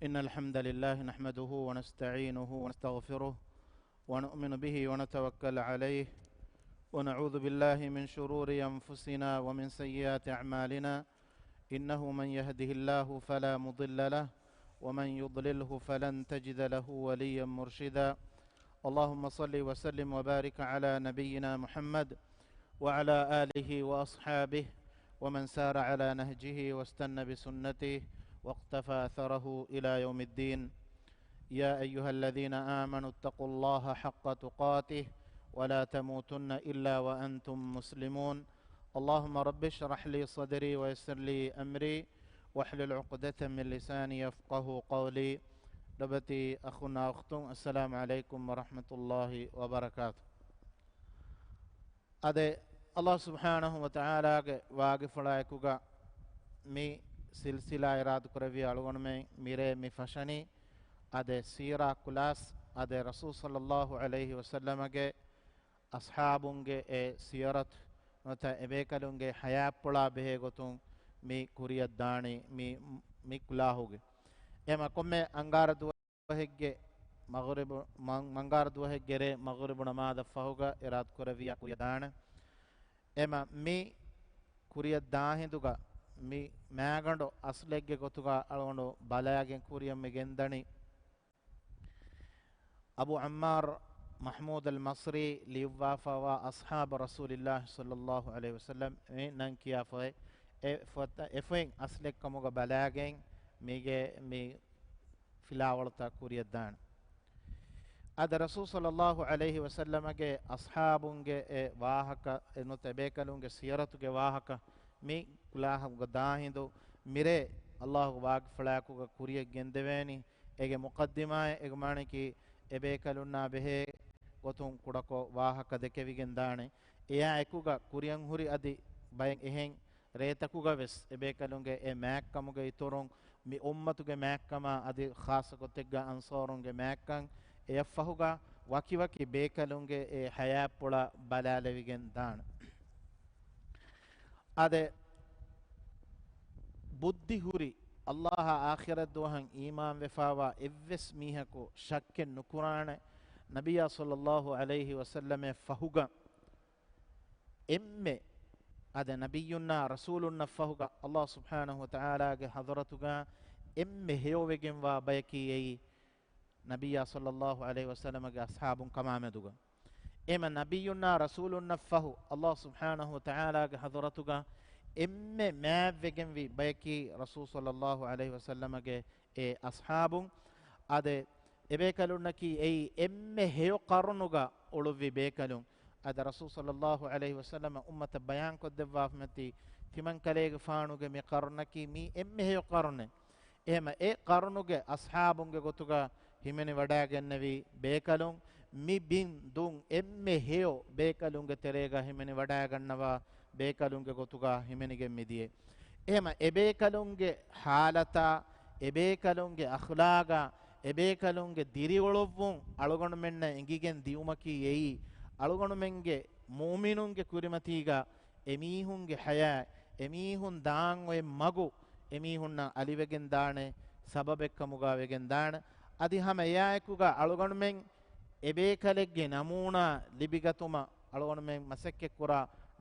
إن الحمد لله نحمده ونستعينه ونستغفره ونؤمن به ونتوكل عليه ونعوذ بالله من شرور أنفسنا ومن سيئات أعمالنا إنه من يهده الله فلا مضل له ومن يضلله فلن تجد له وليا مرشدا. اللهم صل وسلم وبارك على نبينا محمد وعلى آله وأصحابه ومن سار على نهجه واستنى بسنته واقتفى أثره إلى يوم الدين. يا أيها الذين آمنوا اتقوا الله حق تقاته ولا تموتن إلا وأنتم مسلمون. اللهم رب اشرح لي صدري ويسر لي أمري واحلل عقدة من لساني يفقه قولي. لبتي أخونا أختم السلام عليكم ورحمة الله وبركاته. أدي الله سبحانه وتعالى واقفلايكوغا مي سلسلة إراد كربي ألوان ميري مي فشني أدي سيرة كلاس أدي رسول صلى الله عليه وسلم أصحابونجي سيرت نتا إبيكالونجي حياة بلا بهيغتون مي كوريا داني مي كلاهوغي إما كمي أنغار دوهيغي مغرب منغار دوهيغي مغرب نماد فهوغا إراد كربي كوريا دان إما مي كوريا داهندوغا مي ماغندو أصليغي غتوغا ألوانو بالاياغين كوريا ميغنداني أبو عمار محمود المصري ليوافا وأصحاب رسول الله صلى الله عليه وسلم نانكيا فوي إفوين أصلك كموغا بلاغين مي فلاولتا كوريا دان أد رسول صلى الله عليه وسلم أصحابونغ واهكا نتبيكالونغ سيرتوغ واهكا مي كلاهم غداهندو ميري الله واغ فلاكوغا كوريا گندويني إيجي مقدمة إيجماني كي ಎಬೇಕಲುನ್ನ ಬೆಹೆ ಗೊತುಂ ಕುಡಕೊ ವಾಹಕ ದೆಕೆವಿಗೆಂದಾಣೆ ಎಯಾ ಎಕುಗ ಕುರಿಯಂ ಹುರಿ ಅದಿ ಬಯಂ ಎಹೆಂ ರೇತಕುಗ ವೆಸ್ ಎಬೇಕಲುಂಗೆ ಎ ಮ್ಯಾಕ್ಕಮುಗೆ ಇತೊರೊಂ ಮಿ ಉಮ್ಮತುಗೆ ಮ್ಯಾಕ್ಕಮ ಅದಿ ಖಾಸ ಗೊತೆಗ್ಗ ಅನ್ಸಾರುಂಗೆ ಮ್ಯಾಕ್ಕಂ ಎ ಫಹುಗ ವಕಿ ವಕಿ ಬೇಕಲುಂಗೆ ಎ ಹಯಾಪುಳ ಬಲಾಲೆವಿಗೆಂದಾಣ ಅದೆ ಬುದ್ಧಿ ಹುರಿ ಅಲ್ಲಾಹ ಆಖಿರತ್ ದೋಹಂ ಈಮಾನ್ ವೆಫಾವಾ ಎವ್ವೆಸ್ ಮೀಹಕು ಶಕ್ಕೆ ನುಕುರಾಣೆ ನಬಿಯ ಸಲ್ಲಲ್ಲಾಹು ಅಲೈಹಿ ವಸಲ್ಲಮೆ ಫಹುಗ ಎಮ್ಮೆ ಅದ ನಬಿಯುನ್ನ ರಸೂಲುನ್ನ ಫಹುಗ ಅಲ್ಲಾಹ್ ಸುಬ್ಹಾನಹು ವತಆಲಾಗೆ ಹದರತುಗ ಎಮ್ಮೆ ಹೇಯೋವೆಗೆಂವಾ ಬಯಕಿಯೈ ನಬಿಯ ಸಲ್ಲಲ್ಲಾಹು ಅಲೈಹಿ ವಸಲ್ಲಮಗೆ ಅಸ್ಹಾಬುನ್ ಕಮಾಮೆದುಗ ಎಮ ನಬಿಯುನ್ನ ರಸೂಲುನ್ನ ಫಹು ಅಲ್ಲಾಹ್ ಸುಬ್ಹಾನಹು ವತಆಲಾಗೆ ಹದರತುಗ ಎಮ್ಮೆ ಮ್ಯಾವೆಗೆಂ ವಿ ಬಯಕಿ ರಸೂಲ್ ಸಲ್ಲಲ್ಲಾಹು ಅಲೈಹಿ ವಸಲ್ಲಮಗೆ ಎ ಅಸ್ಹಾಬುಂ ಅದೆ ಎಬೇಕಲುನ್ನಕಿ ಎೈ ಎಮ್ಮೆ ಹೇಯೋ ಕರುನುಗ ಉಳುವಿ ಬೇಕಲುಂ ಅದ ರಸೂಲ್ ಸಲ್ಲಲ್ಲಾಹು ಅಲೈಹಿ ವಸಲ್ಲಮ ಉಮ್ಮತ ಬಯಾನ್ ಕೊದ್ದೆವ್ವಾಫ್ಮತಿ ತಿಮನ್ ಕಲೆಗೆ ಫಾಣುಗೆ ಮಿ ಕರುನಕಿ ಮಿ ಎಮ್ಮೆ ಹೇಯೋ ಕರುನೆ එහෙම ඒ කරුණුගේ අස්හාබුන්ගේ ගොතුග හිමෙනි වඩාගන්නවි බේකලුන් මි බින් දුන් එම්මෙ හේයෝ බේකලුන්ගේ තෙරේග හිමෙනි වඩාගන්නවා ಬೇಕಲುಂಗೆ ಗೊತ್ತುಗ ಹಿಮೆನಿಗೆ ಮಿದಿಯೆ එහෙම ಎಬೇಕಲುಂಗೆ ಹಾಲತ ಎಬೇಕಲುಂಗೆ ಅಖ್ಲಾಗ ಎಬೇಕಲುಂಗೆ ದಿರಿವೊಳವ್ವುಂ ಅಳುಗಣು ಮೆನ್ನ ಎಂಗಿಗೆನ್ ದಿಯುಮಕಿ ಏಯಿ ಅಳುಗಣು ಮೆಂಗೆ ಮೂಮಿನುಂಗೆ ಕುರಿಮತೀಗ ಎಮೀಹುಂಗೆ ಹಯ ಎಮೀಹುನ್ ದಾನ್ ಒಯ್ ಮಗು ಎಮೀಹುನ್ನ ಅಲಿವೆಗೆನ್ ದಾಣೆ ಸಬಬೆಕ್ಕಮುಗಾವೆಗೆನ್ ದಾಣ ಅದಿ ಹಮ ಯಾಯಕುಗ ಅಳುಗಣು ಮೆಂ ಎಬೇಕಲೆಗ್ಗೆ ನಮೂನಾ ಲಿಬಿಗತುಮ ಅಳುಗಣು ಮೆಂ ಮಸಕ್ಕೆ ಕುರ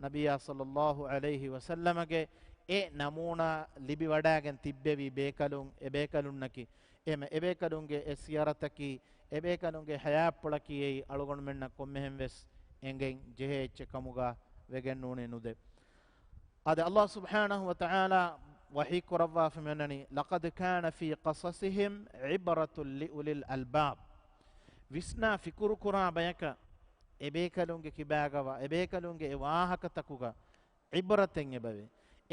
ನಬಿಯ ಸಲ್ಲಲ್ಲಾಹು ಅಲೈಹಿ ವಸಲ್ಲಮಗೆ ಎ ನಮೂನಾ ಲಿಬಿ ವಡಾಗೆನ್ ತಿಬ್ಬೆವಿ ಬೇಕಲುಂ ಎಬೇಕಲುನ್ನಕಿ ಎಮ ಎಬೇಕಲುಂಗೆ ಎ ಸಿಯರತಕಿ ಎಬೇಕಲುಂಗೆ ಹಯಾಪ್ಪುಳಕಿ ಎಯಿ ಅಳುಗೊಂಡು ಮೆನ್ನ ಕೊಮ್ಮೆಹೆಂ ವೆಸ್ ಎಂಗೆಂ ಜೆಹೆ ಎಚ್ಚೆ ಕಮುಗ ವೆಗೆನ್ ನೂನೆ ನುದೆ ಅದೆ ಅಲ್ಲಾಹ್ ಸುಬ್ಹಾನಹು ವತಆಲಾ ವಹಿ ಕುರವ್ವಾ ಫಮೆನನಿ ಲಕದ್ ಕಾನ ಫೀ ಕಸಸಿಹಿಂ ಇಬ್ರತುಲ್ ಲಿಉಲಿಲ್ ಅಲ್ಬಾಬ್ ವಿಸ್ನಾ ಫಿಕುರು ಕುರಾ ಬಯಕ ಎಬೇಕಲುಂಗೆ ಕಿಬಾಗವ ಎಬೇಕಲುಂಗೆ ವಾಹಕತಕುಗ ಇಬ್ಬರತೆಂ ಎಬವೆ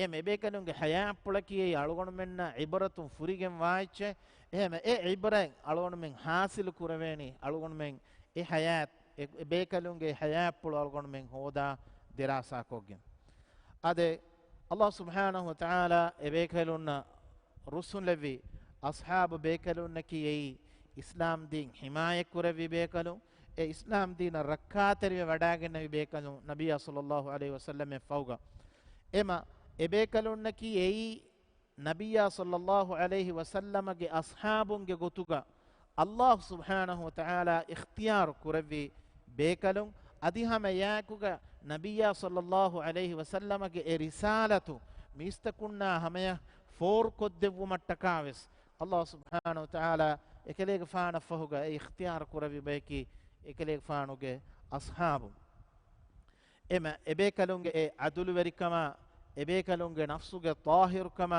ಎಮ್ ಎಬೇಕಲುಂಗೆ ಹಯಾಪ್ಪುಳಕಿಯೇ ಅಳುಗಣು ಮೆನ್ನ ಇಬ್ಬರತು ಫುರಿಗೆಂ ವಾಯ್ಚೆ එහෙම ඒ ඉබරෙන් අලුගොණු මෙන් හාසිල කුරවේනි අලුගොණු මෙන් ඒ හයාත් එබේකලුන්ගේ හයාප්පුල අලුගොණු මෙන් හෝදා දිරාසා කොගෙන් අද අල්ලාහ් සුබ්හානහු වතාලා එබේකලුන්න රුසුන් ලෙවි අස්හාබ බේකලුන්න කීයි ඉස්ලාම් දීන් හිමාය කුරවි බේකලුන් ඒ ඉස්ලාම් දීන රක්කාතරිය වඩාගෙන බේකලුන් නබිය සල්ලල්ලාහු අලයිහි වසල්ලම ෆෞගා එම එබේකලුන්න කීයි ನಬಿಯ ಸಲ್ಲಲ್ಲಾಹು ಅಲೈಹಿ ವಸಲ್ಲಮಗೆ ಅಸ್ಹಾಬುಂಗೆ ಗೊತುಗ ಅಲ್ಲಾಹ್ ಸುಬ್ಹಾನಹು ವ ತಆಲಾ ಇಖ್ತಿಯಾರ್ ಕುರವಿ ಬೇಕಲು ಅದಿಹಮ ಯಾಕುಗ ನಬಿಯ ಸಲ್ಲಲ್ಲಾಹು ಅಲೈಹಿ ವಸಲ್ಲಮಗೆ ಎ ರಿಸಾಲತು ಮೀಸ್ತಕುನ್ನ ಹಮಯ ಫೋರ್ ಕೊದ್ದೆವು ಮಟ್ಟಕಾವೆಸ್ ಅಲ್ಲಾಹ್ ಸುಬ್ಹಾನಹು ವ ತಆಲಾ ಎಕಲೇಗ ಫಾನ ಫಹುಗ ಎ ಇಖ್ತಿಯಾರ್ ಕುರವಿ ಬೇಕಿ ಎಕಲೇಗ ಫಾನುಗೆ ಅಸ್ಹಾಬು ಎಮ ಎಬೇಕಲುಂಗೆ ಎ ಅದುಲುವೆರಿಕಮ ಎಬೇಕಲುಂಗೆ ನಫ್ಸುಗೆ ತಾಹಿರುಕಮ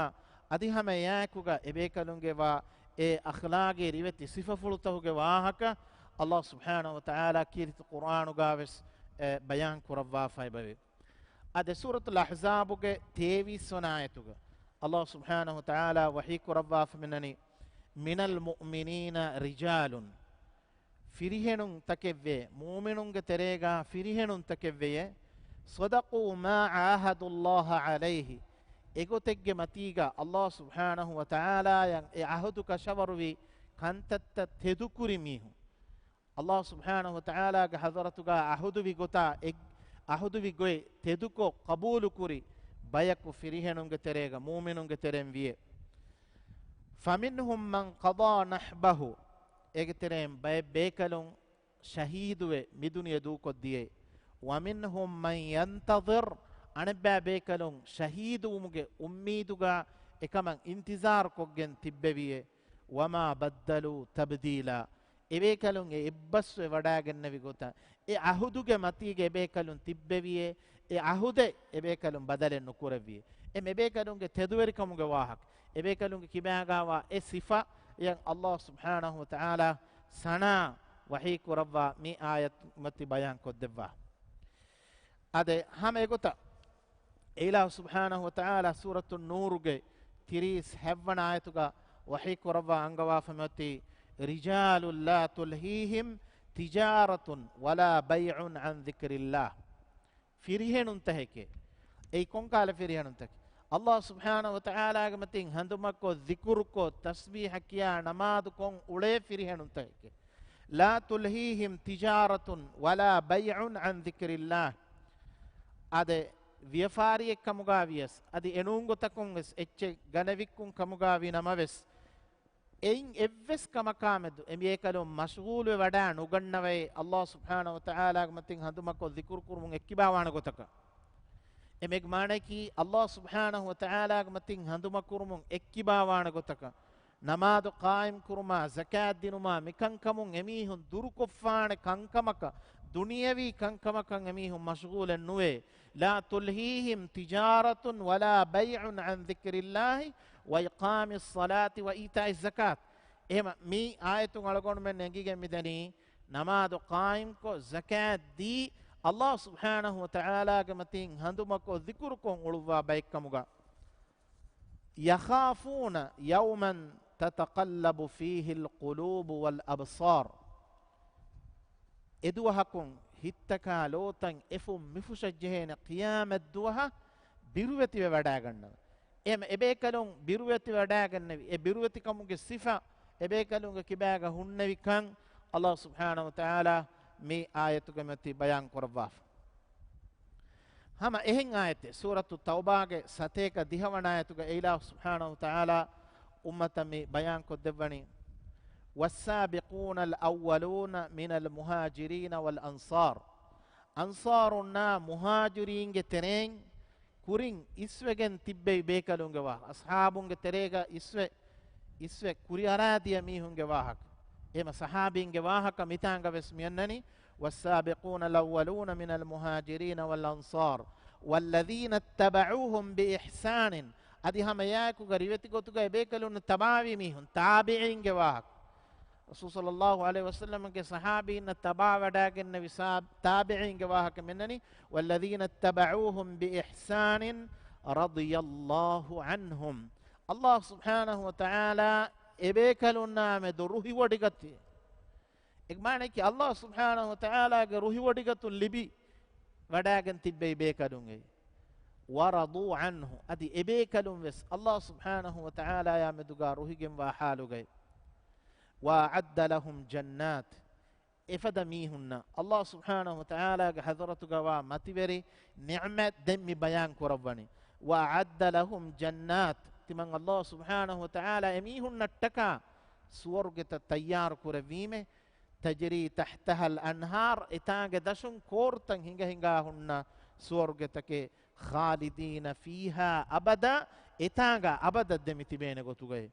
ಅದಿಹಮ ಯಾಕುಗ ಎಬೇಕಲುಂಗೆ ವಾ ಎ ಅಖ್ಲಾಗೆ ರಿವೆತಿ ಸಿಫಫುಳುತಹುಗೆ ವಾಹಕ ಅಲ್ಲಾಹ್ ಸುಬ್ಹಾನಹು ವ ತಆಲಾ ಕೀರಿತ ಕುರ್ಆನುಗಾವೆಸ್ ಬಯಾನ್ ಕುರವ್ವಾ ಫೈಬವೆ ಅದೆ ಸೂರತುಲ್ ಅಹ್ಜಾಬುಗೆ 23 ಆಯತುಗ ಅಲ್ಲಾಹ್ ಸುಬ್ಹಾನಹು ವ ತಆಲಾ ವಹೀ ಕುರವ್ವಾ ಫಮಿನನಿ ಮಿನಲ್ ಮುಅ್ಮಿನೀನ ರಿಜಾಲುನ್ ಫಿರಿಹೆನುಂ ತಕೆವ್ವೆ ಮೂಮಿನುಂಗೆ ತೆರೇಗ ಫಿರಿಹೆನುಂ ತಕೆವ್ವೆಯೆ ಸ್ವದಕು ಮಾ ಆಹದುಲ್ಲಾಹ ಅಲೈಹಿ ಎಗೊತೆಗ್ಗೆ ಮತೀಗ ಅಲ್ಲಾಹ್ ಸುಬ್ಹಾನಹು ವ ತಆಲಾ ಎ ಅಹದು ಕಶವರುವಿ ಕಂತತ್ತ ತೆದುಕುರಿ ಮೀಹು ಅಲ್ಲಾಹ್ ಸುಬ್ಹಾನಹು ವ ತಆಲಾಗೆ ಹಜರತುಗ ಅಹುದುವಿ ಗೊತಾ ಅಹುದುವಿ ಗೊಯ್ ತೆದುಕೊ ಕಬೂಲು ಕುರಿ ಬಯಕು ಫಿರಿಹೆನುಂಗೆ ತೆರೇಗ ಮೂಮಿನುಂಗೆ ತೆರೆಂವಿಯೆ ಫಮಿನ್ಹುಂ ಮನ್ ಕದಾ ನಹ್ಬಹು ಎಗೆ ತೆರೆಂ ಬಯ ಬೇಕಲುಂ ಶಹೀದುವೆ ಮಿದುನಿಯ ದೂಕೊದ್ದಿಯೆ ವಮಿನ್ಹುಂ ಮನ್ ಯಂತಜಿರ್ ಅಣೆಬ್ಬ ಬೇಕಲುಂ ಶಹೀದುವುಮುಗೆ ಉಮ್ಮೀದುಗ ಎಕಮಂ ಇಂತಿಜಾರ್ ಕೊಗ್ಗೆನ್ ತಿಬ್ಬೆವಿಯೆ ವಮಾ ಬದ್ದಲು ತಬ್ದೀಲ ಎಬೇಕಲುಂ ಎ ಇಬ್ಬಸ್ವೆ ವಡಾಗೆನ್ನವಿ ಗೊತ್ತ ಎ ಅಹುದುಗೆ ಮತಿಗೆ ಎಬೇಕಲುಂ ತಿಬ್ಬೆವಿಯೆ ಎ ಅಹುದೆ ಎಬೇಕಲುಂ ಬದಲೆನ್ನು ಕುರವಿಯೆ ಎ ಮೆಬೇಕಲುಂಗೆ ತೆದುವೆರಿಕಮುಗೆ ವಾಹಕ್ ಎಬೇಕಲುಂಗೆ ಕಿಬ್ಯಾಗಾವ ಎ ಸಿಫಾ ಯ ಅಲ್ಲಾಹ್ ಸುಬ್ಹಾನಹು ವ ತಆಲಾ ಸನಾ ವಹೀ ಕುರವ್ವಾ ಮಿ ಆಯತ್ ಮತಿ ಬಯಾನ್ ಕೊದ್ದೆವ್ವಾ ಅದೆ ಹಮೆ ಗೊತ್ತ ಇಲಾಹ್ ಸುಬ್ಹಾನಹು ವ ತಆಲಾ ಸೂರತು ನೂರುಗೆ 37 ಆಯತುಗ ವಹೀ ಕುರವ್ವಾ ಅಂಗವಾ ಫಮತಿ ರಿಜಾಲುಲ್ ಲಾ ತುಲ್ಹೀಹಿಂ ತಿಜಾರತುನ್ ವಲಾ ಬೈಉನ್ ಅನ್ ದಿಕ್ರಿಲ್ಲಾಹ್ ಫಿರಿಹೆನುಂತಹೆಕೆ ei konkaale firihanuntak Allah subhanahu wa ta'ala ge matin handumakko zikurko tasbih kiya namadu kon ule firihanuntake la tulhihim tijaratun wala bay'un an dhikrillah ade viafariye kamugavies adi enungo takun es ecche ganavikkun kamugavi namaves ein evves kamakamedu emiyekalo mashghul wada nugannave Allah subhanahu wa ta'ala ge matin handumakko zikur kurmun ekkibawana gotaka එමෙක් මානකි අල්ලාහ් සුබ්හානහු වතාලාගේ මතින් හඳුම කුරුමුන් එක්කිබාවාන ගොතක නමාදු කායිම් කුරුමා සකාත් දිනුමා මිකං කමුන් එමීහුන් දුරු කොෆාන කංකමක දුනියවි කංකමකන් එමීහුන් මෂගූලන් නුවේ ලා තුල්හීහිම් තිජාරතුන් වලා බයිඋන් අන් දික්රිල්ලාහි වයිකාමිස් සලාති වඊතායිස් සකාත් එහෙම මේ ආයතුන් අලගොන් මෙන් නැගිගෙන් මිදනි නමාදු කායිම් කො සකාත් දී Allah subhanahu wa ta'ala ge matin handumako zikurkon uluwa baikamuga yakhafuna yawman tataqallabu fihi alqulub wal absar eduhakun hittaka lotan efum mifusajjehena qiyamat duha biruweti wada gannawa em ebekalun biruweti wada gannawi e biruweti kamuge sifa ebekalunge kibaga hunnawi kan Allah subhanahu wa ta'ala මේ ආයතුක මෙති බයන් කරවාෆ හම එහෙන් ආයතේ සූරතු තෞබාගේ සතේක දිහවන ආයතුක ඉලාහ් සුබ්හානහු තාලා උම්මත මේ බයන් කොද්දවනි වස්සාබිකූනල් අවවලූන මිනල් මුහාජිරීන වල් අන්සාර් අන්සාරුන්නා මුහාජිරීන්ගේ තෙරෙන් කුරින් ඉස්වෙගෙන් තිබ්බේ බේකලුන්ගේ වා අස්හාබුන්ගේ තෙරේග ඉස්වෙ කුරි අරාදිය මීහුන්ගේ වාහක එම සහාබීන්ගේ වාහක මිතාංග වෙස් මියන්නනි والسابقون الأولون من المهاجرين والأنصار والذين اتبعوهم بإحسان أدي هم ياكو غريبتي قلتو بيكلون تباوي ميهن تابعين جواك رسول صلى الله عليه وسلم کے صحابي تباوى داك النبي تابعين جواك منني والذين اتبعوهم بإحسان رضي الله عنهم الله سبحانه وتعالى එබේකලුන් නාමේ දුරුහි වඩිගති එක් මානේ කි අල්ලාහ් සුබ්හානහු වතාලාගේ රුහි වඩිගතුන් ලිබි වඩාගෙන තිබ්බේ බේකලුන්ගේ වරදු අන්හු අදි එබේකලුන් වෙස් අල්ලාහ් සුබ්හානහු වතාලා යා මෙදුගා රුහිගෙන් වා හාලුගේ وأعد لهم جنات إفدميهن الله سبحانه وتعالى حضرتك ومتبري نعمة دم بيان كربني وأعد لهم جنات timan Allah subhanahu wa ta'ala emihun nattaka suwargeta tayyar kurawime tajri tahtaha al anhar etaage dashun kortan hinga hinga hunna suwargetake khalidina fiha abada etaga abada demiti bene gotugay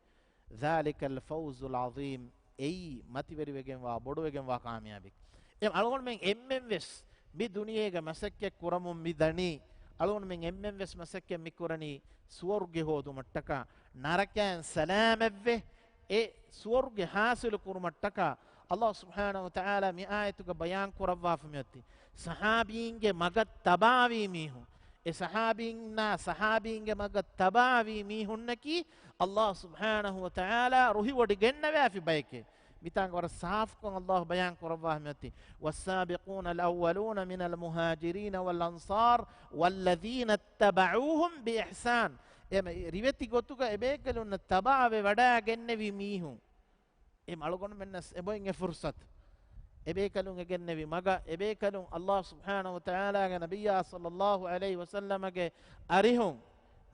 dhalika al fawzul azim ei mativeri wegen wa bodu wegen wa kamyabik em algon men emmves mi duniyega masakke kuramum mi dani algon men emmves masakke mi kurani suwarge hodu mattaka narakan salamavve e suwarge hasil kurumattaka Allah subhanahu wa ta'ala mi ayatuga bayan kurawwa fumyatti sahabinge magat tabawi mihu e sahabinge magat tabawi mihunnaki Allah subhanahu wa ta'ala ruhi wadi gennawe afi bayke mitang war saaf kon Allah bayan kurawwa fumyatti was-sabiquna al-awwaluna min al-muhajirin wal-ansar wal-ladhina ittaba'uuhum bi ihsan riveti gotuga ebekelun tabawe wada gennevi mihu em algon mennas eboin e fursat ebekalun egennevi maga ebekalun Allah subhanahu wa ta'ala ge nabiyya sallallahu alaihi wasallam ge arihun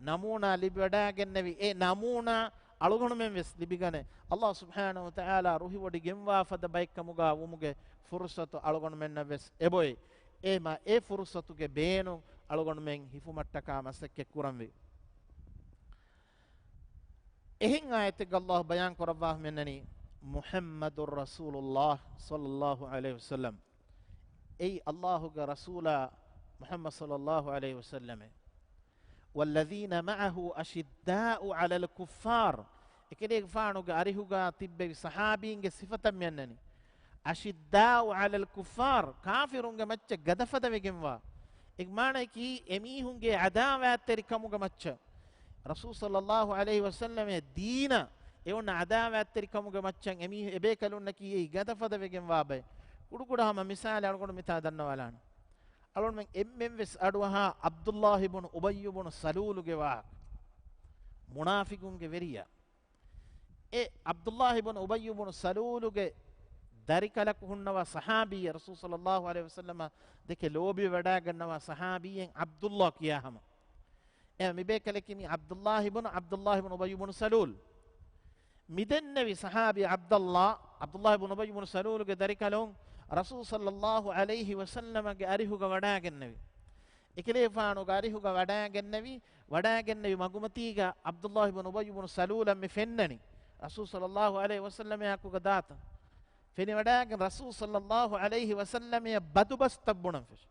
namuna libada gennevi e namuna algon men wes libigane Allah subhanahu wa ta'ala ruhi wodi gemwa fada baikamuga wumuge fursatu algon men wes eboy ema e fursatu ge beenu algon men hifumattaka masakke kuramvi ehin ayate Allah bayan korawah menani Muhammadur Rasulullah sallallahu alaihi wasallam ay Allahu ga rasula Muhammad sallallahu alaihi wasallam walladhina ma'ahu ashidda'u 'alal kuffar ekede faanu ga arihuga tibbe sahabinge sifatam yannani ashidda'u 'alal kuffar kafirunge macca gadafada wegenwa igmana ki emihunge adawat terikamuga macca Rasul sallallahu alaihi wasallam deena eon adawat terikamuge maccan emi ebekalunna kiye gadafada wegen wabe kudukudahama misale algon mita dannawalana algon men emmves aduha Abdullah ibn Ubay ibn Salul ge wa munafiqun ge veriya e Abdullah ibn Ubay ibn Salul ge darikalak hunnawa sahabi Rasul sallallahu alaihi wasallam deke lobi wada gannawa sahabiyen Abdullah kiyahama e mibekalekimi Abdullah ibn Ubay ibn Salul midенنبي صحابي عبد الله بن أبي بن سلول के दरिकलों रसूल सल्लल्लाहु अलैहि वसल्लम के अरिहु का वडागन्नवी इकले फानो का अरिहु का वडागन्नवी मगुमती का अब्दुल्लाह इब्न उबय इब्न सलूल में फेन्ननी रसूल सल्लल्लाहु अलैहि वसल्लम या को दाता फेनी वडागन रसूल सल्लल्लाहु अलैहि वसल्लम या बदुबस्तबुन फिश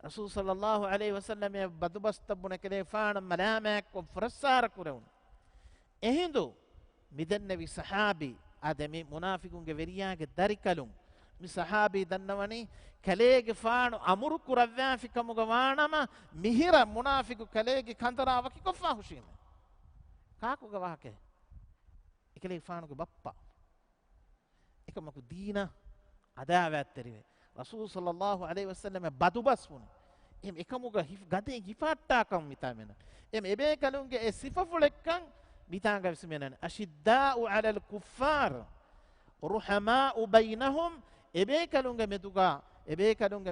रसूल सल्लल्लाहु अलैहि वसल्लम या बदुबस्तबुन के फान मलामा को फरसार कुरउन एहिंदो midенنبي sahabi adami munafiqun ge veriya ge darikalum mi sahabi dannawani kalege faanu amuru kurawwa fikamuga waanama mihira munafiqu kalege kandarawa ki koffa hushime kaaku ge wahake ikale faanu ge bappa ekamaku deena adawat terive rasul sallallahu alaihi wasallam badubasmun em ekamuga gade gifatta kam mitamena em ebe kalunge e sifafulekkan bitanga bismenan ashidda'u 'alal kuffar ruhama'u bainahum ebekalunga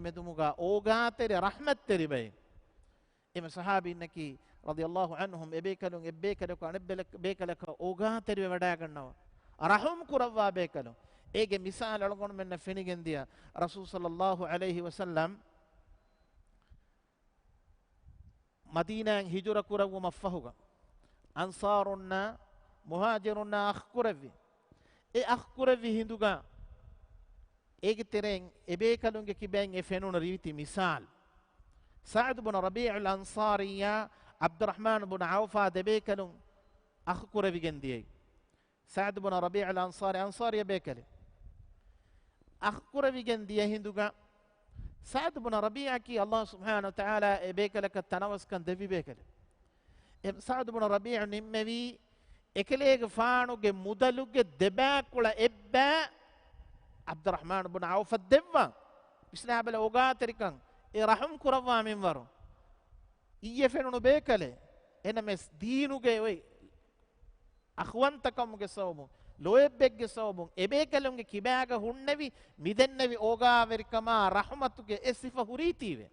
medumuga ogatere rahmat teribe em sahabi naki radiyallahu anhum ebekalako anebbelaka ogatere wada gannawa rahum kurawwa bekalu ege misal algon menna fenigen dia rasul sallallahu alaihi wasallam madina hijra kurawu maffahuga ansarunna muhajirunna akhkuravi e akhkuravi hinduga ege tereng ebe kalunge kibeng e fenuna riviti misal Sa'd ibn Rabi' al-Ansariya Abdurrahman ibn Auf debe kalung akhkuravi gendiye Sa'd ibn Rabi' al-Ansari bekale akhkuravi gendiye hinduga Sa'd ibn Rabi' ki Allah subhanahu wa ta'ala ebe kalaka tanawus kan devi bekale Sa'd ibn Rabi' nimmevi ekelege faanuge mudaluge debakula ebba Abdurrahman ibn Auf debwa isnabala ogaterikan e rahum kurawwa minwaru iye fenunu bekale enames diinuge oi akhwantakamge sawmu loebbegge sawmu ebekalunge kibaga hunnevi midенنبي ogaverikama rahmatuge esifa huritive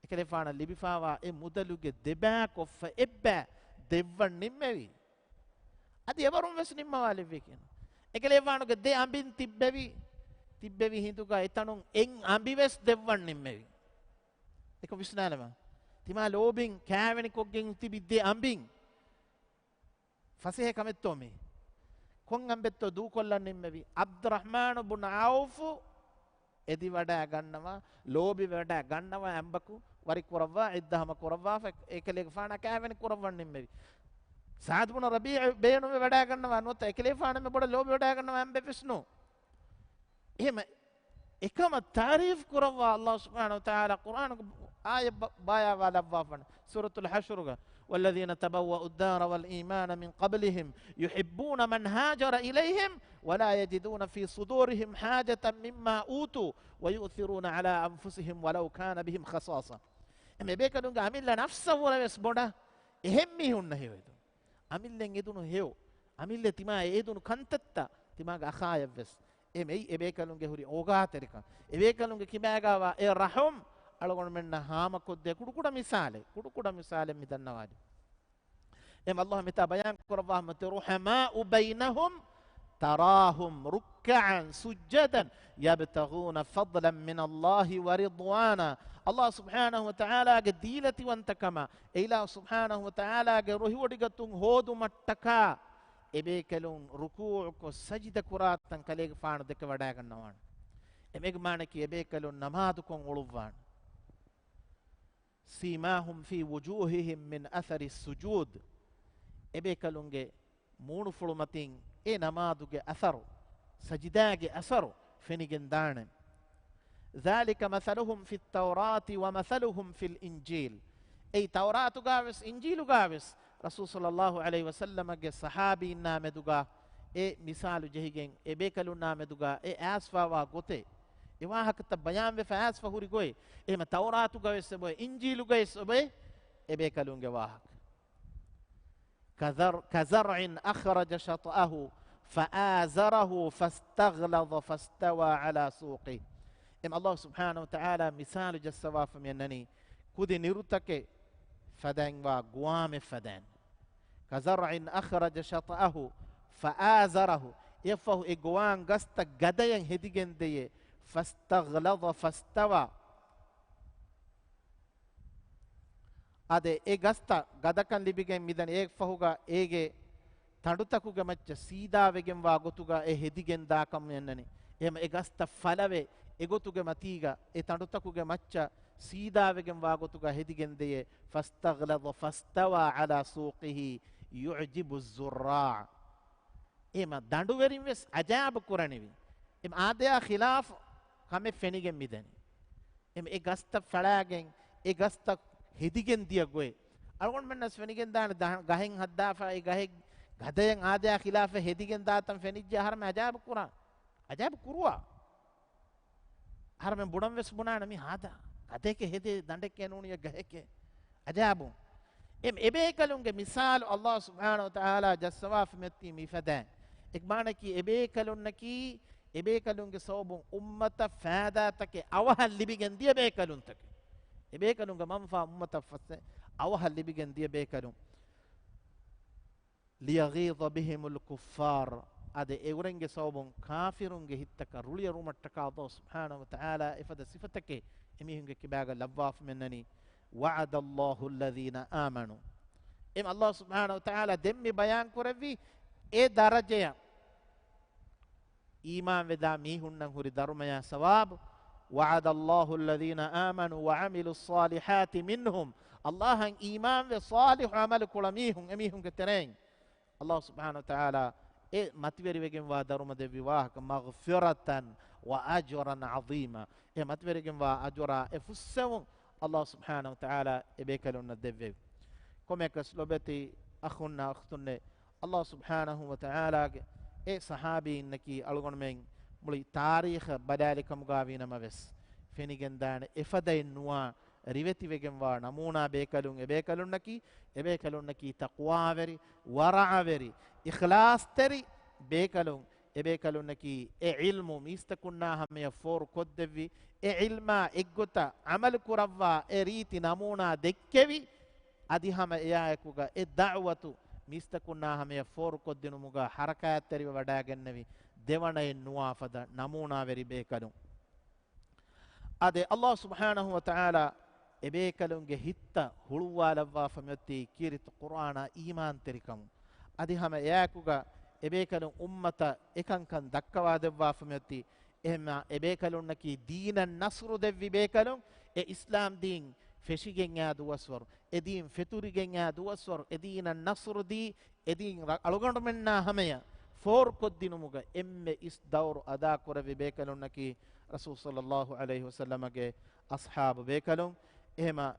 ekele faana libifawa e mudaluge deba koffa ebba දෙව්වන් නිම්මෙවි අද එවරුම් වෙස් නිම්මවාලෙවි කියන එකලේ වානුගේ දෙ අඹින් තිබ්බෙවි හිඳුගා එතනුන් එන් අඹිවෙස් දෙව්වන් නිම්මෙවි එක විශ්නාලම තිමා ලෝබින් කෑවෙනි කොග්ගෙන් තිබිද්දේ අඹින් ෆසෙහ කමෙත්තෝ මේ කොන් අඹෙත්තෝ දූ කොල්ලන් නිම්මෙවි අබ්දුරහ්මාන් ඉබ්න් අවුෆ් එදි වඩා ගන්නවා ලෝබි වඩා ගන්නවා අඹකු වරි කුරවා ඉද්දහම කුරවා එකලේ ෆානා කෑවෙනි කුරවන් නිම්මෙවි සාද් ඉබ්න් රබී බේනු වඩා ගන්නවා නොත එකලේ ෆානා මේ බොඩ ලෝබි වඩා ගන්නවා අඹෙ විස්නෝ එහෙම එකම තාරීෆ් කරවා අල්ලාහ් සුබ්හානහු වතාලා කුර්ආන ආය බායා වලවවන සූරතුල් හෂර් والذين تبوأوا الدار والإيمان من قبلهم يحبون من هاجر إليهم ولا يجدون في صدورهم حاجة مما أوتوا ويؤثرون على أنفسهم ولو كان بهم خصاصة එමෙ බේකදුන් ගාමිල්ල නෆ්ස වලස් බොඩ එහෙම්මි හුන්න හේවද අමිල්ලෙන් එදුණු හේව අමිල්ල තිමා එදුණු කන්තත්ත තිමාග අඛායවස් එමෙයි එබේකලුන්ගේ හුරි ඕගාතරික එබේකලුන්ගේ කිබෑගාවා ඒ රහම් අලගොන් මෙන්න හාම කොද්දේ කුඩුකුඩ මිසාලෙ මිදන්නවාද එම අල්ලාහ් මෙතා බයන් කරවා මත රුහමාඋ බයිනහුම් තරාහුම් රුක්කඅන් සුජ්ජදන් යබ්තගූන ෆضلا من الله ورضوانا අල්ලාහ් සුබ්හානහු වතාලාගේ දීලතිවන්තකම ඒලා සුබ්හානහු වතාලාගේ රොහිවඩිගතුන් හෝදු මට්ටකා එබේකලුන් රුකූ කො සජිද කුරාත්තන් කලේග ෆාන දෙක වඩා ගන්නවාන එමෙග මානකි එබේකලුන් නමාදු කොන් උළුවාන සීමාහුම් ෆී වුජූහිහිම් මින් අසරි සුජූද් එබේකලුන්ගේ මූණු ෆුළු මතින් ඒ නමාදුගේ අසරු සජිදාගේ අසරු ෆෙනිගෙන් දාන ذلك مثلهم في التوراة ومثلهم في الإنجيل أي توراة غاوس إنجيل غاوس رسول صلى الله عليه وسلم کے صحابی نام دگا اے مثال جہیگیں اے بیکلو نام دگا اے آسفا وا گوتے اے واہ کت بیان وے فاسفا ہوری گوئے اے م تورات گوئے سبے انجیل گوئے سبے اے بیکلو گے واہ كزرع أخرج شطأه فآزره فاستغلظ فاستوى على سوقه ام الله سبحانه وتعالى مثال جسواف منني كودي نيروتك فدان وقوام فدان كزرع أخرج شطأه فآزره يفه إقوان قست قدين هديجن دي فاستغلظ فاستوى أده قست قدكن لبيجن ميدان فهوغا إيجي تندوتكوغا مچ سيدا وگن واغوتوغا هديجن داكم ينني එම එගස්ත ඵලවේ එගොතුගේ මතීගා ඒ තඬුතකුගේ මච්ච සීදාවෙගෙන් වාගොතුගා හෙදිගෙන් දෙයේ ෆස්තගලද ෆස්තවා අලා සූකිහි යුජිබු ස්සුරා එම දඬුවරින් වෙස් අජාබ කුරණෙවි එම ආදයා ඛිලාෆ කමෙ ෆෙනිගෙන් මිදෙනි එම එගස්ත ඵලයෙන් එගස්ත හෙදිගෙන් දිය ගොේ අරගොන් මෙන්නස් ෆෙනිගෙන් දාන ගහෙන් හද්දාෆා ඒ ගහෙ ගදයෙන් ආදයා ඛිලාෆ හෙදිගෙන් දාතම් ෆෙනිජ්ජ හරම අජාබ කුරා අජාබ කුරුවා හරම බුඩම් වෙස් බුණාන මි හාදා කදේක හෙදේ දඬෙක් යනුණිය ගහක අජාබු එම් එබේකලුන්ගේ මිසාල් අල්ලාහ් සුබ්හානහු වතාලා ජස්සවාෆ මෙත්ති මිෆදා එක්මානකි එබේකලුන්නකි එබේකලුන්ගේ සෝබුන් උම්මත ෆාදාතක අවහල් ලිබිගෙන් දිය බේකලුන්තක එබේකලුන්ගේ මම්ෆා උම්මත ෆස් අවහල් ලිබිගෙන් දිය බේකලුන් ලියගීද බිහිමුල් කුෆාර් අද එවරන්ගේ සෝබුන් කාෆිරුන්ගේ හිත්තක රුලිය රුමට්ටක අල්ලාහ් සුබ්හානහු වතාලා ඉෆද සිෆතක එමිහුන්ගේ කිබාග ලබ්වාෆ මෙන්නනි وعد الله الذين آمنوا එම් අල්ලාහ් සුබ්හානහු වතාලා දෙම්මි බයාන් කරවි ඒ දරජය ඊමාන් වෙදා මිහුන්නන් හුරි ධර්මය සවාබ් وعد الله الذين آمنوا وعملوا الصالحات منهم الله إيمان وصالح عمل كل ميهم كترين الله سبحانه وتعالى إيه متوري وجن ودارما دبي واه مغفرة وأجرا عظيما إيه متوري وجن وأجرا إفسون الله سبحانه وتعالى إبيكلون الدبي كم يكسلبتي أخونا أختنا الله سبحانه وتعالى إيه صحابي إنكي ألغون من ملي تاريخ بدالكم غاوين ما بس فينيجن دان إفداي نوا ريوتي وجن ونمونا إبيكلون نكي تقوى وري ورع وري إخلاص تري بيكلون إبيكلون نكي علم ميستكنا هم يفور كدوي علما إجوتا عمل كروا ريتي نمونا دكوي adi hama eyaekuga e da'watu mistakunna hame for koddinumuga harakayatteri wadagennevi devana en nuafada namuna veri bekalun ade Allah subhanahu wa ta'ala ebekalunge hitta huluwalawwa fametti kirit qur'ana iman terikam adi hama eyaekuga ebekalun ummata ekankan dakkawa devwa fametti ehma ebekalunaki deenan nasru devvi bekalun e islam din feshigen ya duwaswar edin feturigen ya duwaswar edina nasru di edin alugondu menna hameya for koddinumuga emme is dawru ada kuravi bekalunaki rasul sallallahu alaihi wasallam ge ashab bekalun ehma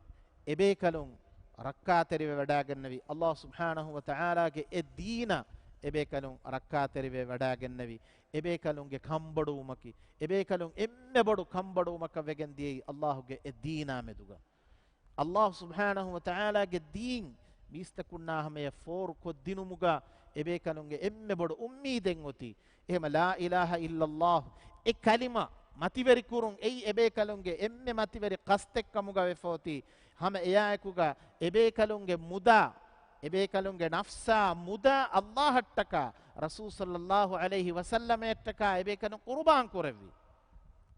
ebekalun rakkaterive wadagennavi Allah subhanahu wa ta'ala ge edina ebekalun rakkaterive wadagennavi ebekalunge kambadumaki ebekalun emme bodu kambadumaka wegen diei Allah ge edina meduga Allah subhanahu wa ta'ala ge deen mistakunna hame for koddinumuga ebekalunge emme bodu ummiden oti ehma la ilaha illa Allah e kalima mativeri kurun ei ebekalunge emme mativeri qastekkamuga wefoti hama eyaekuga ebekalunge muda ebekalunge nafsa muda Allah hattaka rasul sallallahu alaihi wasallam ettaka ebekalun qurban kurevi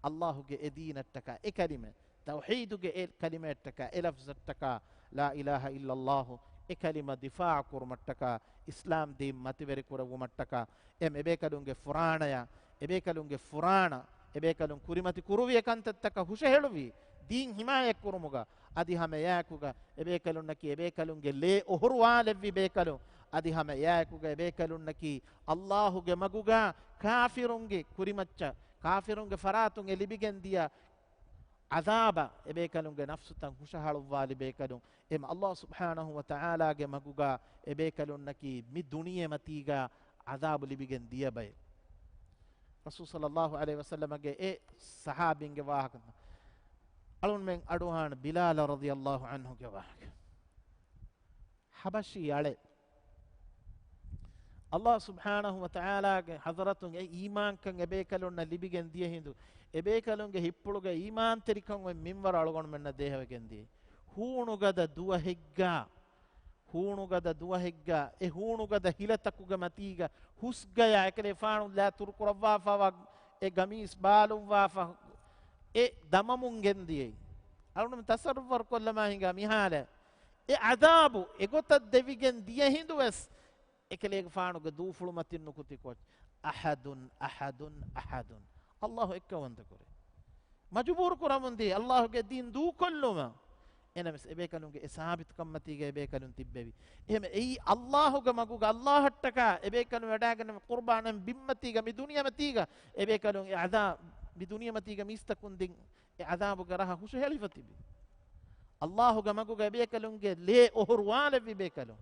Allah ge edinattaka e kalime توحيد كلمة تكا إلفز تكا لا إله إلا الله كلمة دفاع كرمتكا إسلام دين متبري كرمتكا إبيكالونج فرانا يا إبيكالونج فرانا إبيكالون كريمتي كروي كانت تكا هشهلوي دين حماية كرموغا أدي هم ياكوغا إبيكالون نكي إبيكالونج لي أهروال في بيكالون أدي هم ياكوغا إبيكالون نكي الله جمعوغا كافرونج كريمتشا كافرونج فراتونج لبيجن ديا عذابا إبيكالونج نفس تنكشها الوالي بيكالون إم الله سبحانه وتعالى جمعوغا إبيكالون نكي مي دنيا متيغا عذاب لبيجن ديا باي رسول صلى الله عليه وسلم جاء صحابين جواهك ألون من أدوهان بلال رضي الله عنه جواهك حبشي عليه الله سبحانه وتعالى حضرتون إيمان كان إبيكالون لبيجن ديا هندو إبيكالون هيبولو إيمان تريكون منور ألون من ده وجن دي هونو غدا دوا هجّا هونو غدا دوا هجّا هونو غدا هيلتكوغا متيغا husgaya ekale faanu la turkura wafa wa e gamis balum wafa e damamun gendiyei alunum tasarrufar kollama hinga mihala e adabu e gota devigen diya hindues ekale faanu ge dufulu matin nukuti ko ahadun ahadun ahadun Allah ekkawanta kore majbur kuramundi Allah ge din du kolluma enamis ebekalunge esabit kammatiga ebekalun tibbevi ehme ei Allahuga maguga Allah hattaka ebekalun wadagen qurbanan bimmatiga mi duniya matiga ebekalun i'adab bi duniya matiga mistakundin i'adabuga raha husu helifatibi Allahuga maguga ebekalunge le ohurwale vi bekalun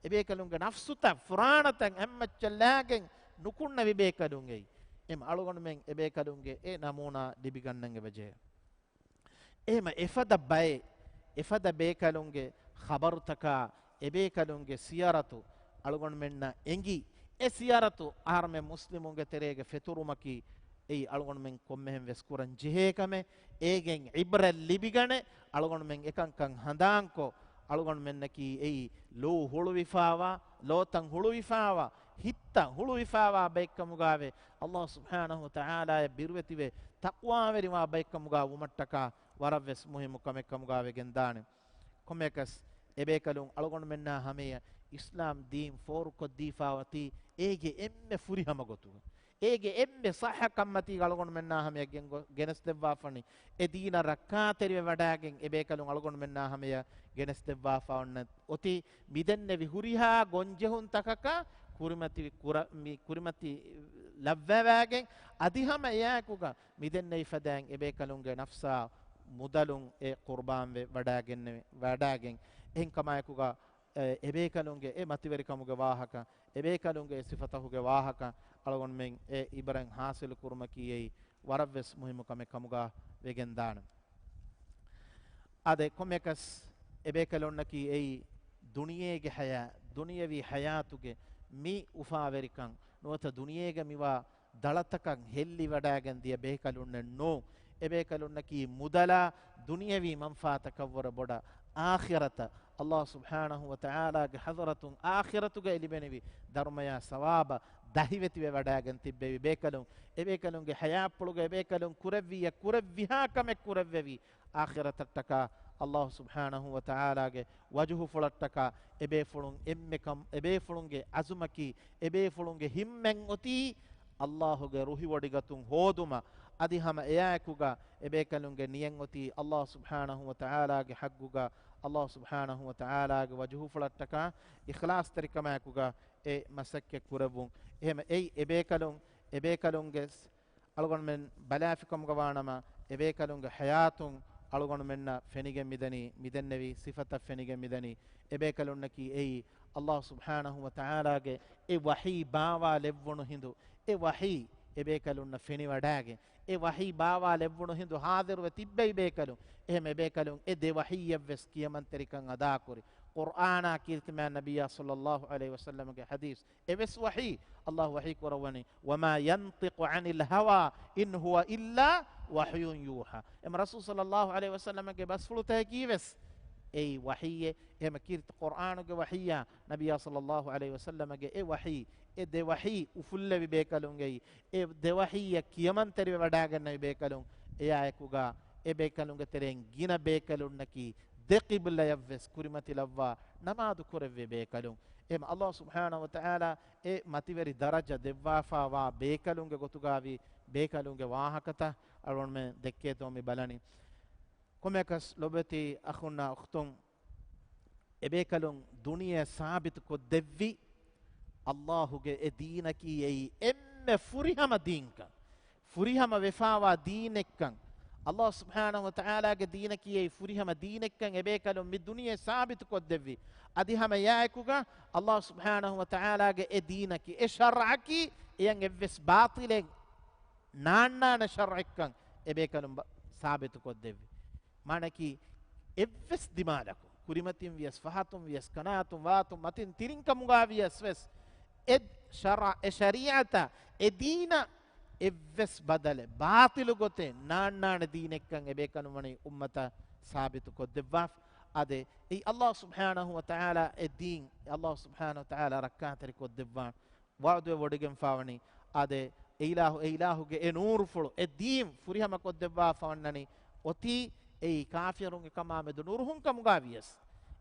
ebekalunge nafsuta furanatan emmachalagen nukunna vi bekalunge em alugon men ebekalunge e namuna dibigannange waje ehma efada bay ifada bekalunge khabartaka ebekalunge siyaratu algon menna engi e siyaratu arme muslimunge terege feturumaki ei algon men kommen veskuran jehekame egen ibra libigane algon men ekankan handanko algon mennaki ei lo hulu wifawa lo tan hulu wifawa hitta hulu wifawa bekamugave Allah subhanahu wa ta'ala birwetive taqwa veriwa bekamuga umattaka waravves muhimu kamekkamugaave gendane komekas ebekalun algon menna hameya islam deen for ko difawati ege emme furi hamagotu ege emme sahha kammati algon menna hameya genestevwa fani edina rakkaateri wadagen ebekalun algon menna hameya genestevwa fawnna oti midenne vihuriha gonjehun takaka kurimati lavvawagen adihama yakuga midenne ifadan ebekalunge nafsa mudalun e qurban ve wadagen en kamaykuga ebekalunge e mativerikamuge wahaka ebekalunge sifatahuge wahaka algon men e ibran hasil kurmaki ei waravves muhimu kamekamuga wegen dana ade komekas ebekalonnaki ei duniyege haya duniyavi hayatuge mi ufaverikan nota duniyege miwa dalatakan helli wadagen dia bekalunne no ebekalonnaki mudala dunyavi manfaata kawwara boda akhirata Allah subhanahu wa ta'ala ge hadratun akhiratuge elibenevi dharmaya sawaba dahivetive wadagen tibbevi bekalun ebekalun ge hayapuluge ebekalun kurevviha kame kurevvevi akhiratattaka Allah subhanahu wa ta'ala ge wajhu fulattaka ebe fulun emmekam ebe fulunge azumaki ebe fulunge himmen oti Allahu ge ruhi wadigatun hoduma adihama eyakuga ebekalunge niyen oti Allah subhanahu wa ta'ala ge hagguga Allah subhanahu wa ta'ala ge wajhu fulattaka ikhlas tarikamakuga e masakke kurabun ehma ei ebekalunge algon men balafikum gawanama ebekalunge hayatun algon menna fenigen midennevi sifata fenigen midani ebekalunki ei Allah subhanahu wa ta'ala ge e wahi bawa levvunu hindu e wahi ebekalunna feni wadage e wahi bawa levvunu hindu hadiru tibbei bekalun ehme bekalun e de wahiyevs kiyaman terikan ada kori qur'ana kirtima nabiyya sallallahu alaihi wasallam ge hadis eves wahi Allah wahi korawani wama yantiqu anil hawa in huwa illa wahyun yuha em rasul sallallahu alaihi wasallam ge bas fulute kives ei wahiye em kirt qur'anu ge wahiya nabiyya sallallahu alaihi wasallam ge e wahi e de wahi ufulle bekalun ge e de wahiya kiyaman teri wadagan bekalun eya ekuga e bekalunge tereng gina bekalun naki de qibla yavves kurimati lavva namadu kurevve bekalun em Allah subhanahu wa ta'ala e mativeri daraja devwafa wa bekalunge gotugavi bekalunge wahakata alon me dekke to mi balani komekas lobeti akhunna ukhtum e bekalun duniya sabit ko devvi Allahuge e dinaki ei emme furihama dinka furihama vefawa dinekkan Allah subhanahu wa ta'ala ge dina kiye furihama dinekkan ebekalum mi duniye sabit koddevi adihama yaekuga Allah subhanahu wa ta'ala ge e dina ki e shar'aki eyan evves batilen naannana shar'ikkan ebekalum sabit koddevi manaki evves dimalaku kurimatin vias fahatum vias kanatum watum matin tirinkamuga vias ves ed shar'a e shari'ata e dina evves badale baatilu gote naannana deenekkan ebekanumani ummata sabitu koddevaf ade ei Allah subhanahu wa ta'ala e deen Allah subhanahu wa ta'ala rakkatari koddevvan wa'du wodigen fawani ade ilahu ge e nur fulu e deen furihama koddevva fawannani oti ei kafirun kama med nurhum kamugavies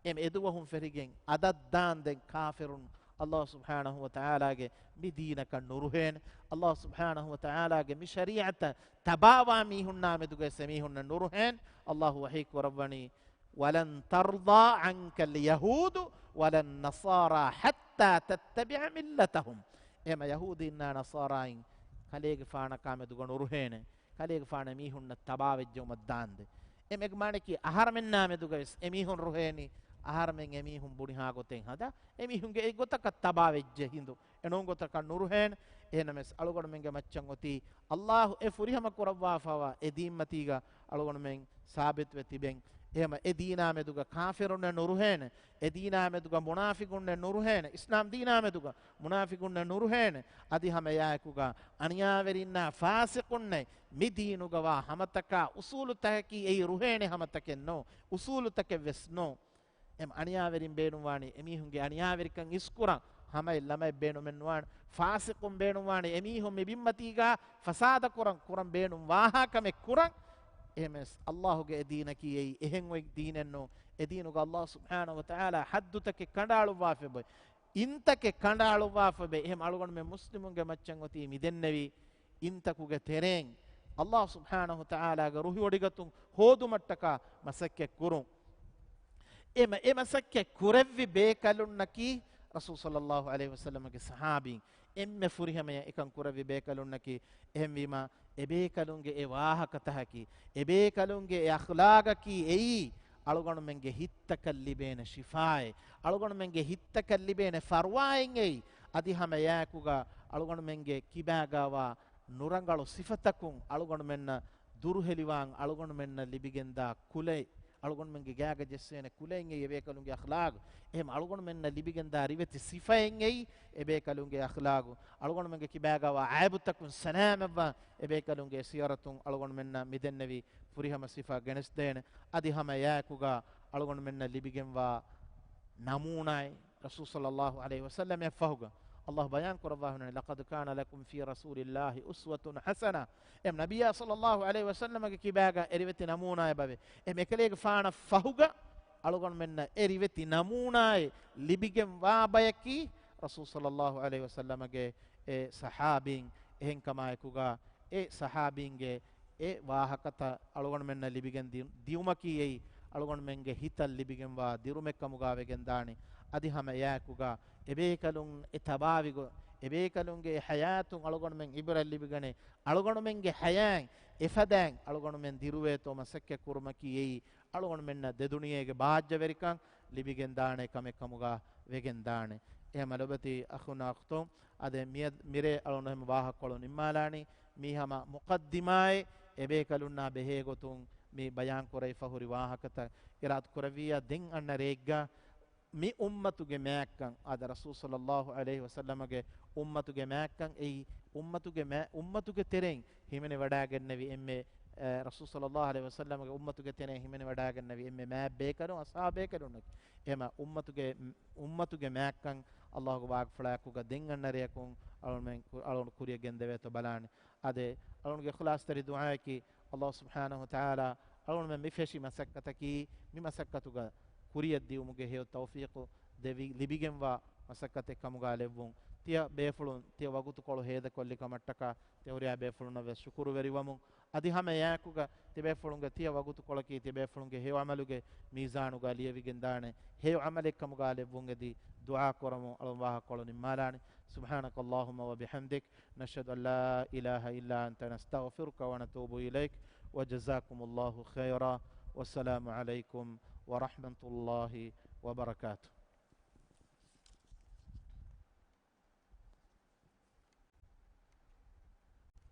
em eduwahum ferigen adaddan den kafirun Allah subhanahu wa ta'ala ge midina kan nuruhen Allah subhanahu wa ta'ala ge mi shari'ata tabawa mi hunna meduge semi hunna nuruhen Allah wahik rabbani walan tarda anka al yahud walan nasara hatta tattabi'a millatahum ema yahudinna nasarain kalege faana ka meduge nuruhen kalege faana mi hunna tabawejjo maddande emeg maneki ahar menna meduge emi hun ruheni aharmen emihun buniha goten hada emihunge e gotaka tabavejje hindu enon gotaka nuruhen enames alugonu menge maccan oti Allah e furihama kurawwa fawa e dimmatiga alugonu men sabit we tiben ehma e dina meduga kafirun nuruhen e dina meduga munafiqun nuruhen islam dina meduga munafiqun nuruhen adi hama yaekuga aniyaverinna fasiqun midinuga wa hamataka usulu tahki e ruhene hamatakenno usulu take vesno em aniyaverin beenuwani emihunge aniyaverikan iskuran hamay lamay beenu menwan fasiqum beenuwani emihum me bimmatiga fasada kuran beenum waha kame kuran emes Allahuge edinaki ei ehen we dinenno edinuga Allah subhanahu wa ta'ala haddutake kandalu wafebe intake kandalu wafebe ehem alugon me muslimunge maccan oti midennevi intakuge tereng Allah subhanahu wa ta'ala ga ruhi odigatun hodumattaka masakke kurun ema sakke kurevvi bekalunaki rasul sallallahu alaihi wasallam ge sahabi emme furihame ekan kurevvi bekalunaki ehmima ebekalunge e wahakatahaki ebekalunge e akhlaqaki ei alugonu menge hittakallibene shifae alugonu menge hittakallibene farwaen ei adihama yakuga alugonu menge kibagawa nurangalu sifatakun alugonu menna durheliwan alugonu menna libigenda kulay algon menge gaga jessene kulenge ebe kalunge akhlaq ehm algon menna libigenda riveti sifaenge ebe kalunge akhlaq algon menge kibaga wa aibutakun sanamava ebe kalunge siyaratun algon menna midennevi furihama sifa genes den adi hama yakuga algon menna libigenwa نموناي رسول صلى الله عليه وسلم يفهوغا الله بيان كرباهنا لقد كان لكم في رسول الله أسوة حسنة ام نبي صلى الله عليه وسلم كيباغا اريوتي نموناي بابي ام اكليغ فانا فهوغا algon men eriveti namunaye libigem waabayaki rasul sallallahu alaihi wasallam ge e sahabin ehen kama ekuga e sahabinge e wahakata algon men libigen diumaki ei algon menge hital libigen wa dirumekkamuga wegen dani adi hama yakuga ebe kalun etabavigo ebe kalunge hayatun algon men ibral libigane algon menge hayan efadan algon men diruwe to masakke kurmaki ei algon menna deduniyege baajja verikan libigen daane kamekkamuga wegen daane ehma lobati akhuna akhtum ade mire alon hem waha kolon immalani mihama muqaddimae ebe kalunna behe gotun mi bayan korai fahuri wahakata irat koraviya den anna regga mi ummatuge meakkan ada rasul sallallahu alaihi wasallam ge ummatuge meakkan ei ummatuge tereng himene wada gennevi emme rasul sallallahu alaihi wasallam ge ummatuge tene himene wada gennevi emme ma be karun ashabe karun ema ummatuge meakkan allah go baag fala ku ga den anna rekun alon kuriya gendeve to balani ade alon ge khalas tari du'a ki allah subhanahu wa ta'ala alon men mifeshi masakkata ki mi masakkatuga kuriyaddi umuge hew tawfiqu devi libigen wa masakkate kamuga levvun tiya befulun tiya wagutu kolu heda kolli kamattaka teoriya befulun ve shukuru veriwamun adi hame yakuga tibe fulunga tiya wagutu kolaki tibe fulunge hew amaluge mizanuga liyevigen dane hew amale kamuga levvun edi du'a koramu allah koloni malani سبحانك اللهم وبحمدك نشهد أن لا إله إلا أنت نستغفرك ونتوب إليك وجزاكم الله خيرا والسلام عليكم ورحمة الله وبركاته